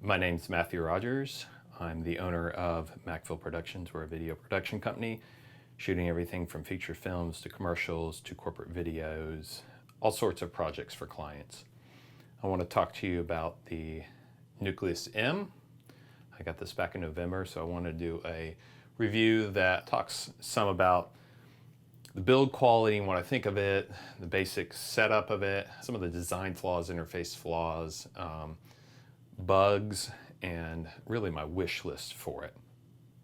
My name's Matthew Rogers. I'm the owner of Macville Productions. We're a video production company, shooting everything from feature films to commercials to corporate videos, all sorts of projects for clients. I want to talk to you about the Nucleus M. I got this back in November, so I want to do a review that talks some about the build quality and what I think of it, the basic setup of it, some of the design flaws, interface flaws, bugs, and really my wish list for it.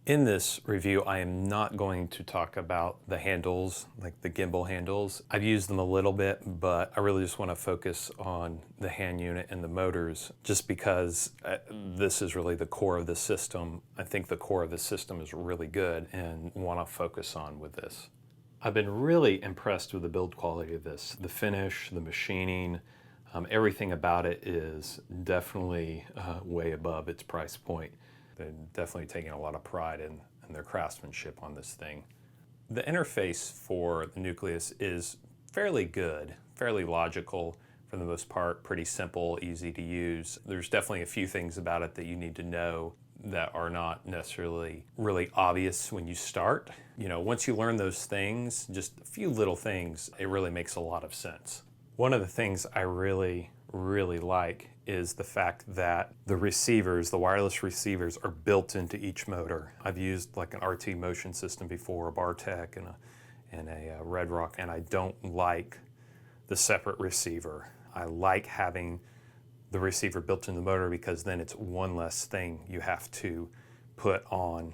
In this review, I am not going to talk about the handles, like the gimbal handles. I've used them a little bit, but I really just want to focus on the hand unit and the motors, just because this is really the core of the system. I think the core of the system is really good and want to focus on with this. I've been really impressed with the build quality of this. The finish, the machining, everything about it is definitely way above its price point. They're definitely taking a lot of pride in their craftsmanship on this thing. The interface for the Nucleus is fairly good, fairly logical for the most part, pretty simple, easy to use. There's definitely a few things about it that you need to know that are not necessarily really obvious when you start. You know, once you learn those things, just a few little things, it really makes a lot of sense. One of the things I really like is the fact that the receivers, the wireless receivers, are built into each motor. I've used like an RT motion system before, a Bartek and a Red Rock, and I don't like the separate receiver. I like having the receiver built in the motor because then it's one less thing you have to put on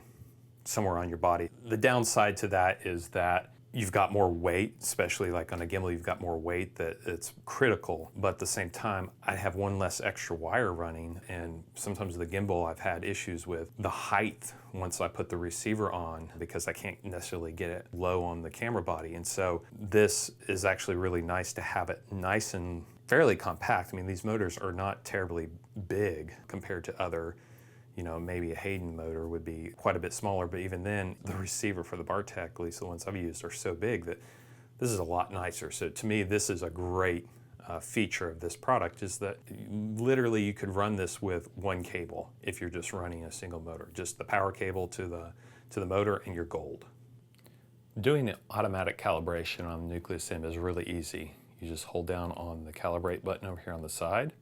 somewhere on your body. The downside to that is that you've got more weight, especially like on a gimbal, you've got more weight that it's critical. But at the same time, I have one less extra wire running, and sometimes the gimbal I've had issues with the height once I put the receiver on because I can't necessarily get it low on the camera body. And so this is actually really nice to have it nice and fairly compact. I mean, these motors are not terribly big compared to other, you know, maybe a Hayden motor would be quite a bit smaller, but even then, the receiver for the Bartek, at least the ones I've used, are so big that this is a lot nicer. So to me, this is a great feature of this product, is that literally you could run this with one cable if you're just running a single motor. Just the power cable to the motor and you're gold. Doing automatic calibration on the Nucleus M is really easy. You just hold down on the calibrate button over here on the side.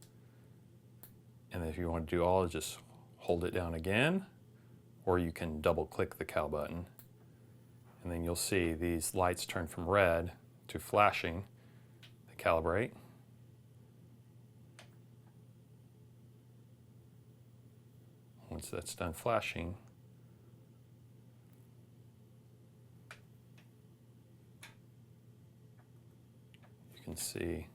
And then if you want to do all, just hold it down again, or you can double click the cal button. And then you'll see these lights turn from red to flashing to calibrate. Once that's done flashing, you can see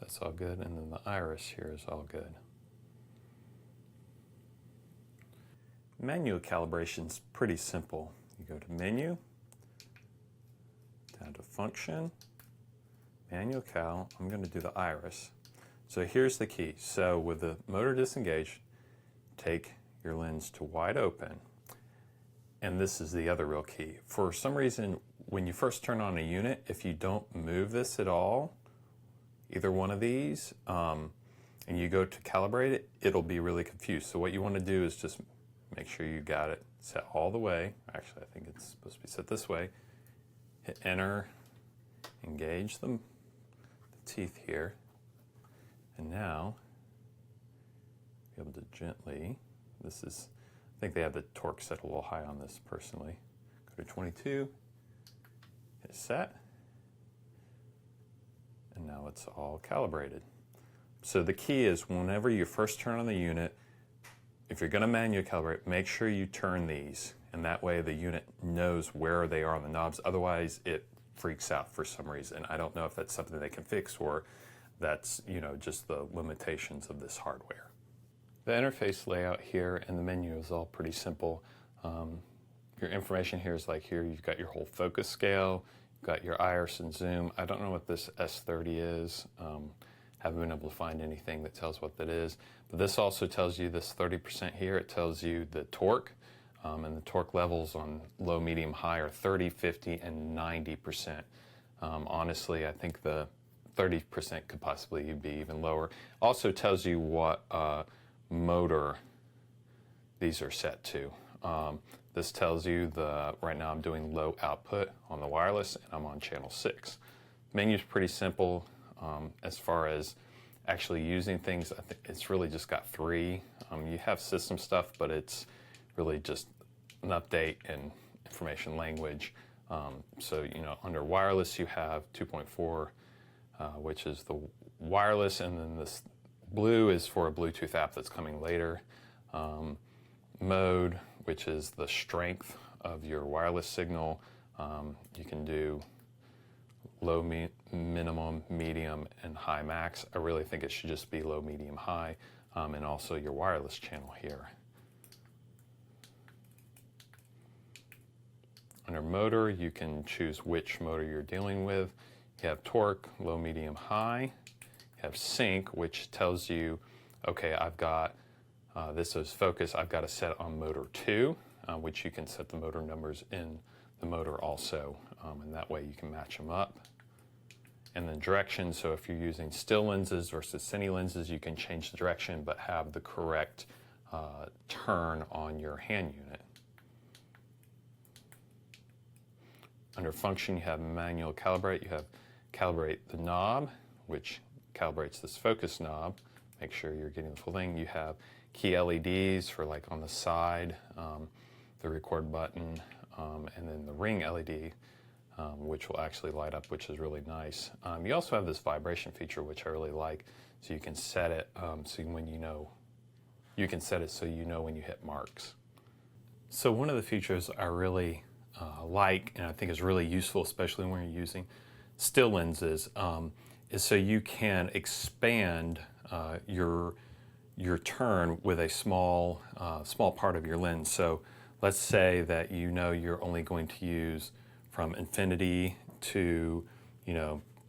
that's all good, and then the iris here is all good. Manual calibration is pretty simple. You go to Menu, down to Function, Manual Cal. I'm going to do the iris. So here's the key. So with the motor disengaged, take your lens to wide open. And this is the other real key. For some reason, when you first turn on a unit, if you don't move this at all, either one of these, and you go to calibrate it, it'll be really confused. So what you want to do is just make sure you got it set all the way. Actually, I think it's supposed to be set this way. Hit enter, engage the teeth here, and now be able to gently, I think they have the torque set a little high on this personally. Go to 22, hit set, and now it's all calibrated. So the key is whenever you first turn on the unit, if you're going to manually calibrate, make sure you turn these, and that way the unit knows where they are on the knobs. Otherwise, it freaks out for some reason. I don't know if that's something they can fix or that's, you know, just the limitations of this hardware. The interface layout here and the menu is all pretty simple. Your information here is like here, you've got your whole focus scale, you've got your iris and zoom. I don't know what this S30 is. Haven't been able to find anything that tells what that is. But this also tells you this 30% here. It tells you the torque, and the torque levels on low, medium, high are 30, 50, and 90%. Honestly, I think the 30% could possibly be even lower. Also tells you what motor these are set to. This tells you right now I'm doing low output on the wireless and I'm on channel 6. Menu's pretty simple. As far as actually using things, I think it's really just got 3. You have system stuff, but it's really just an update and information language. So, under wireless you have 2.4, which is the wireless, and then this blue is for a Bluetooth app that's coming later. Mode, which is the strength of your wireless signal. You can do low, minimum, medium, and high max. I really think it should just be low, medium, high, and also your wireless channel here. Under motor, you can choose which motor you're dealing with. You have torque, low, medium, high. You have sync, which tells you, okay, I've got, this is focus, I've got to set on motor 2, which you can set the motor numbers in the motor also, and that way you can match them up. And then direction, so if you're using still lenses versus cine lenses, you can change the direction but have the correct turn on your hand unit. Under function, you have manual calibrate. You have calibrate the knob, which calibrates this focus knob. Make sure you're getting the full thing. You have key LEDs for like on the side, the record button, and then the ring LED, which will actually light up, which is really nice. You also have this vibration feature, which I really like. So you can set it so when you can set it so you know when you hit marks. So one of the features I really like, and I think is really useful, especially when you're using still lenses, is so you can expand your turn with a small part of your lens. So let's say that you're only going to use from infinity to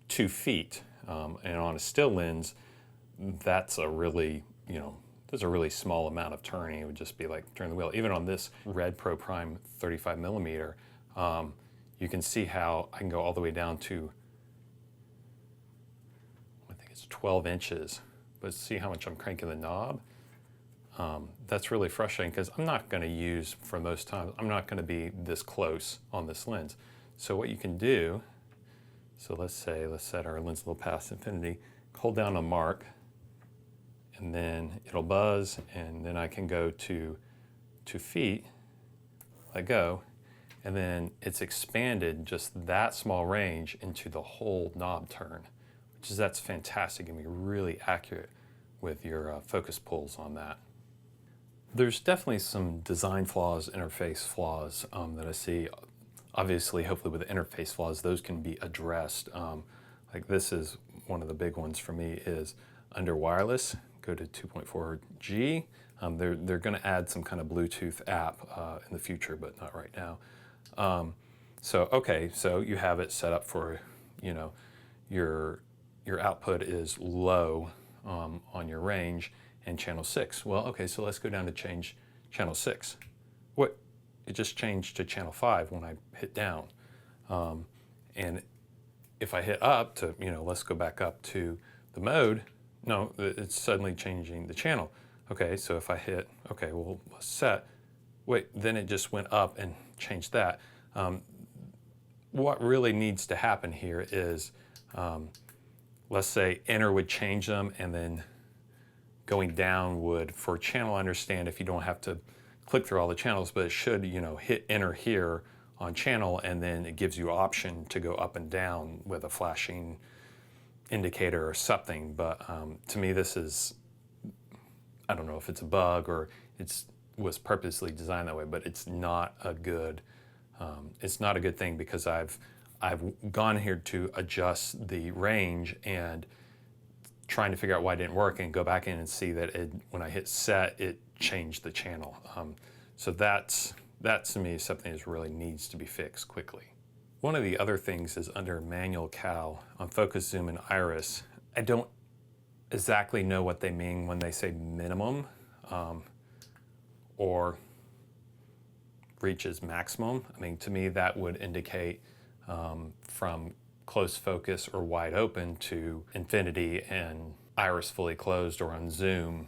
2 feet, and on a still lens, that's a really there's a really small amount of turning. It would just be like turn the wheel. Even on this Red Pro Prime 35 millimeter, you can see how I can go all the way down to, I think it's 12 inches, but see how much I'm cranking the knob? That's really frustrating because I'm not going to use, for most times, I'm not going to be this close on this lens. So what you can do, so let's set our lens a little past infinity, hold down a mark, and then it'll buzz, and then I can go to 2 feet, let go, and then it's expanded just that small range into the whole knob turn, that's fantastic and be really accurate with your focus pulls on that. There's definitely some design flaws, interface flaws that I see. Obviously, hopefully with the interface flaws, those can be addressed. Like this is one of the big ones for me is under wireless, go to 2.4G. They're going to add some kind of Bluetooth app in the future, but not right now. So you have it set up for, your output is low on your range and channel 6. Well, okay, so let's go down to change channel 6. What? It just changed to channel 5 when I hit down. And if I hit up to, let's go back up to the mode, no, it's suddenly changing the channel. Okay, so if I hit, okay, well, let's set, wait, then it just went up and changed that. What really needs to happen here is, let's say enter would change them, and then going down would, for channel, I understand if you don't have to click through all the channels, but it should, hit enter here on channel, and then it gives you option to go up and down with a flashing indicator or something. But to me, this is, I don't know if it's a bug or was purposely designed that way, but it's not a good thing, because I've gone here to adjust the range and trying to figure out why it didn't work, and go back in and see that when I hit set, it changed the channel. So that to me is something that really needs to be fixed quickly. One of the other things is under manual cal on focus, zoom, and iris. I don't exactly know what they mean when they say minimum or reaches maximum. I mean, to me that would indicate from close focus or wide open to infinity and iris fully closed, or on zoom,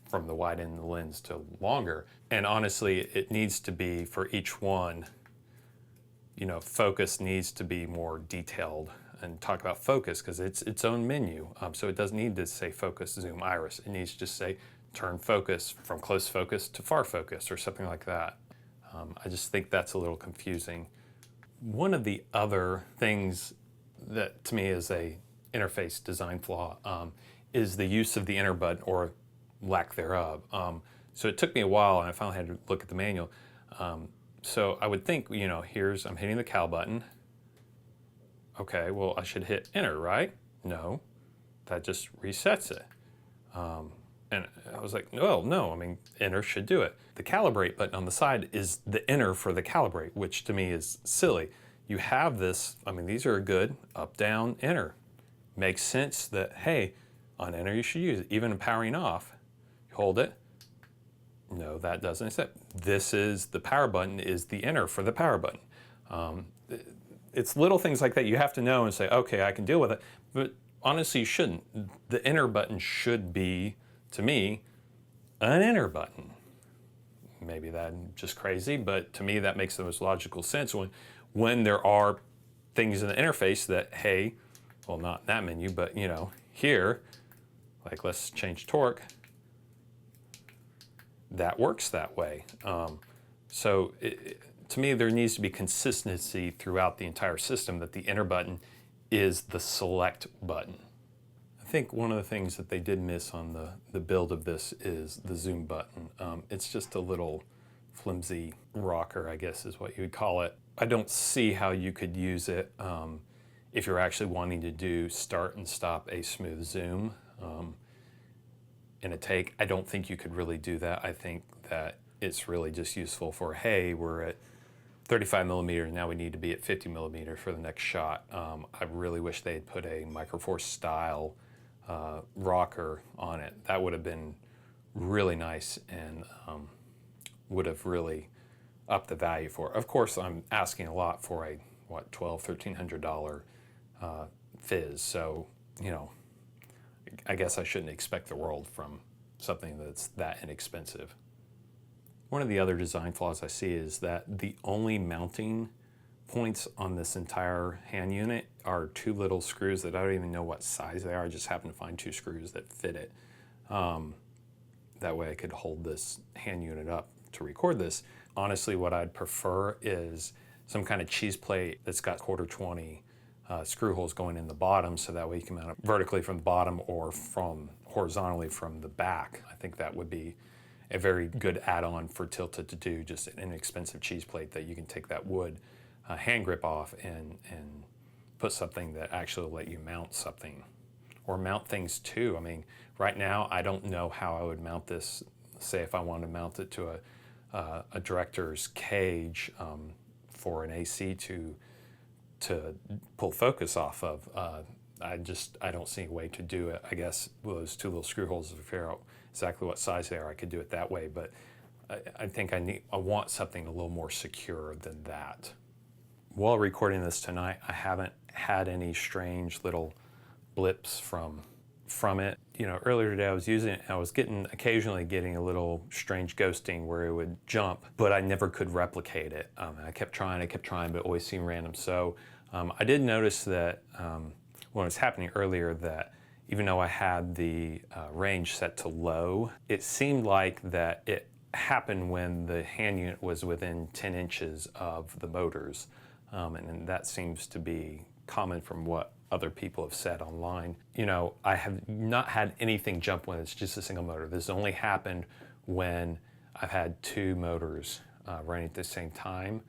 from the wide end of the lens to longer. And honestly, it needs to be for each one, focus needs to be more detailed, and talk about focus because it's its own menu. So it doesn't need to say focus, zoom, iris. It needs to just say turn focus from close focus to far focus or something like that. I just think that's a little confusing. One of the other things that to me is a interface design flaw is the use of the enter button, or lack thereof. So it took me a while, and I finally had to look at the manual. So I would think, I'm hitting the cal button. Okay, well, I should hit enter, right? No, that just resets it. And I was like, well, no, enter should do it. The calibrate button on the side is the enter for the calibrate, which to me is silly. You have this, these are good, up, down, enter. Makes sense that, hey, on enter you should use it. Even in powering off, you hold it. No, that doesn't accept. This is the power button, is the enter for the power button. It's little things like that you have to know and say, okay, I can deal with it. But honestly, you shouldn't. The enter button should be, to me, an enter button. Maybe that's just crazy, but to me that makes the most logical sense when there are things in the interface that, hey, well, not in that menu, but here, like let's change torque, that works that way. So to me, there needs to be consistency throughout the entire system that the enter button is the select button. I think one of the things that they did miss on the build of this is the zoom button. It's just a little flimsy rocker, I guess is what you would call it. I don't see how you could use it if you're actually wanting to do start and stop a smooth zoom in a take. I don't think you could really do that. I think that it's really just useful for, hey, we're at 35 millimeters, now we need to be at 50 millimeters for the next shot. I really wish they had put a Microforce style rocker on it. That would have been really nice and would have really upped the value for it. Of course, I'm asking a lot for a, $1,200–1,300 fizz. So, I guess I shouldn't expect the world from something that's that inexpensive. One of the other design flaws I see is that the only mounting points on this entire hand unit are two little screws that I don't even know what size they are. I just happen to find two screws that fit it. That way I could hold this hand unit up to record this. Honestly, what I'd prefer is some kind of cheese plate that's got 1/4-20 screw holes going in the bottom, so that way you can mount it vertically from the bottom or from horizontally from the back. I think that would be a very good add-on for Tilta to do, just an inexpensive cheese plate that you can take that wood hand grip off and put something that actually will let you mount something or mount things too. Right now I don't know how I would mount this. Say if I wanted to mount it to a director's cage for an AC to pull focus off of. I don't see a way to do it. I guess those two little screw holes, to figure out exactly what size they are, I could do it that way, but I think I want something a little more secure than that. While recording this tonight, I haven't had any strange little blips from it. Earlier today I was using it, and I was occasionally getting a little strange ghosting where it would jump, but I never could replicate it. I kept trying, but it always seemed random. So I did notice that when it was happening earlier, that even though I had the range set to low, it seemed like that it happened when the hand unit was within 10 inches of the motors. And that seems to be common from what other people have said online. I have not had anything jump when it's just a single motor. This only happened when I've had two motors running at the same time.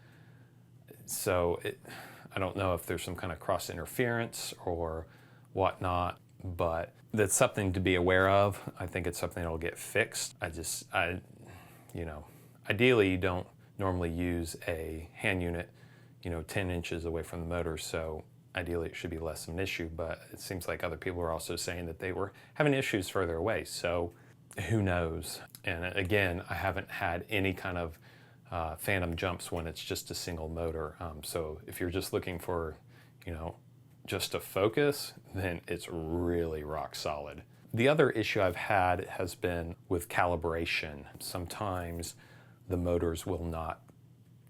So I don't know if there's some kind of cross interference or whatnot, but that's something to be aware of. I think it's something that'll get fixed. Ideally you don't normally use a hand unit 10 inches away from the motor, so ideally it should be less of an issue, but it seems like other people are also saying that they were having issues further away, so who knows. And again, I haven't had any kind of phantom jumps when it's just a single motor, so if you're just looking for just to focus, then it's really rock solid. The other issue I've had has been with calibration. Sometimes the motors will not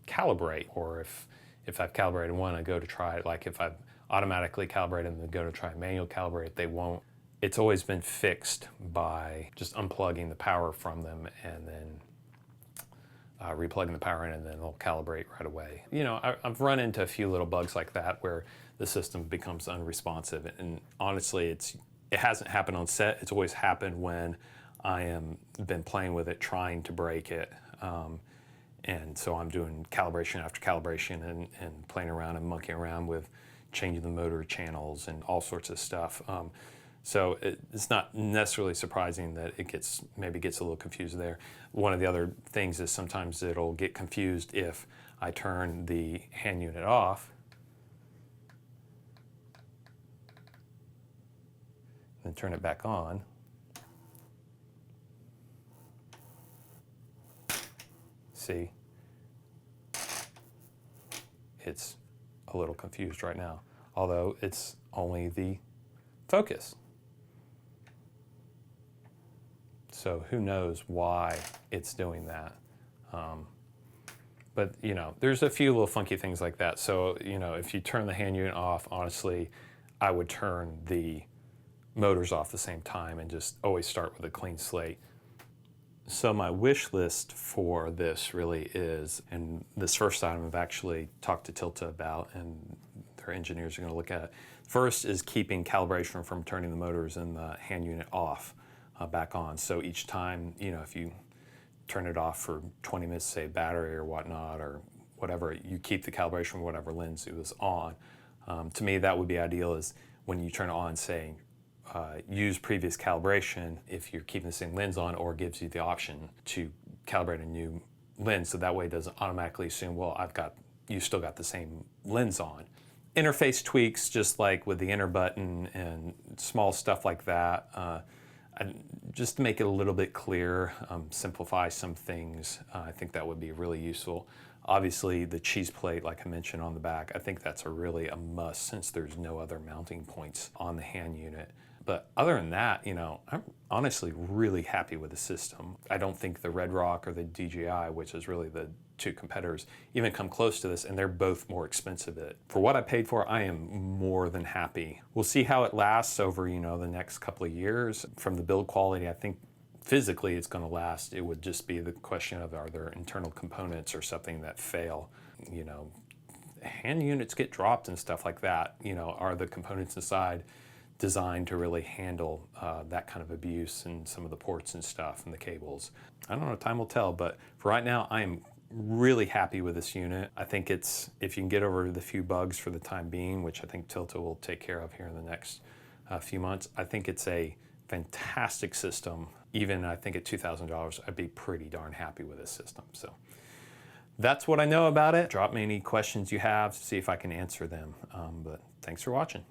calibrate, or if I've calibrated one, I go to try it, like if I've automatically calibrated and then go to try manual calibrate, they won't. It's always been fixed by just unplugging the power from them and then replugging the power in, and then they'll calibrate right away. You know, I've run into a few little bugs like that where the system becomes unresponsive, and honestly, it hasn't happened on set. It's always happened when I am been playing with it, trying to break it. And so I'm doing calibration after calibration and playing around and monkeying around with changing the motor channels and all sorts of stuff. So it's not necessarily surprising that it maybe gets a little confused there. One of the other things is sometimes it'll get confused if I turn the hand unit off and turn it back on. See, it's a little confused right now, although it's only the focus. So who knows why it's doing that. But you know, there's a few little funky things like that. So you know, if you turn the hand unit off, honestly, I would turn the motors off at the same time and just always start with a clean slate. So my wish list for this really is, and this first item I've actually talked to Tilta about, and their engineers are going to look at it. First is keeping calibration from turning the motors and the hand unit off, back on. So each time, you know, if you turn it off for 20 minutes, say battery or whatnot or whatever, you keep the calibration of whatever lens it was on. To me, that would be ideal, is when you turn it on, saying use previous calibration if you're keeping the same lens on, or gives you the option to calibrate a new lens, so that way it doesn't automatically assume, well, you still got the same lens on. Interface tweaks, just like with the enter button and small stuff like that, just to make it a little bit clearer, simplify some things. I think that would be really useful. Obviously, the cheese plate, like I mentioned on the back, I think that's really a must, since there's no other mounting points on the hand unit. But other than that, you know, I'm honestly really happy with the system. I don't think the Red Rock or the DJI, which is really the two competitors, even come close to this, and they're both more expensive. For what I paid for, I am more than happy. We'll see how it lasts over, you know, the next couple of years. From the build quality, I think physically it's going to last. It would just be the question of, are there internal components or something that fail? You know, hand units get dropped and stuff like that. You know, are the components inside designed to really handle that kind of abuse, and some of the ports and stuff and the cables? I don't know, time will tell, but for right now, I am really happy with this unit. I think if you can get over the few bugs for the time being, which I think Tilta will take care of here in the next few months, I think it's a fantastic system. Even I think at $2,000, I'd be pretty darn happy with this system. So that's what I know about it. Drop me any questions you have to see if I can answer them. But thanks for watching.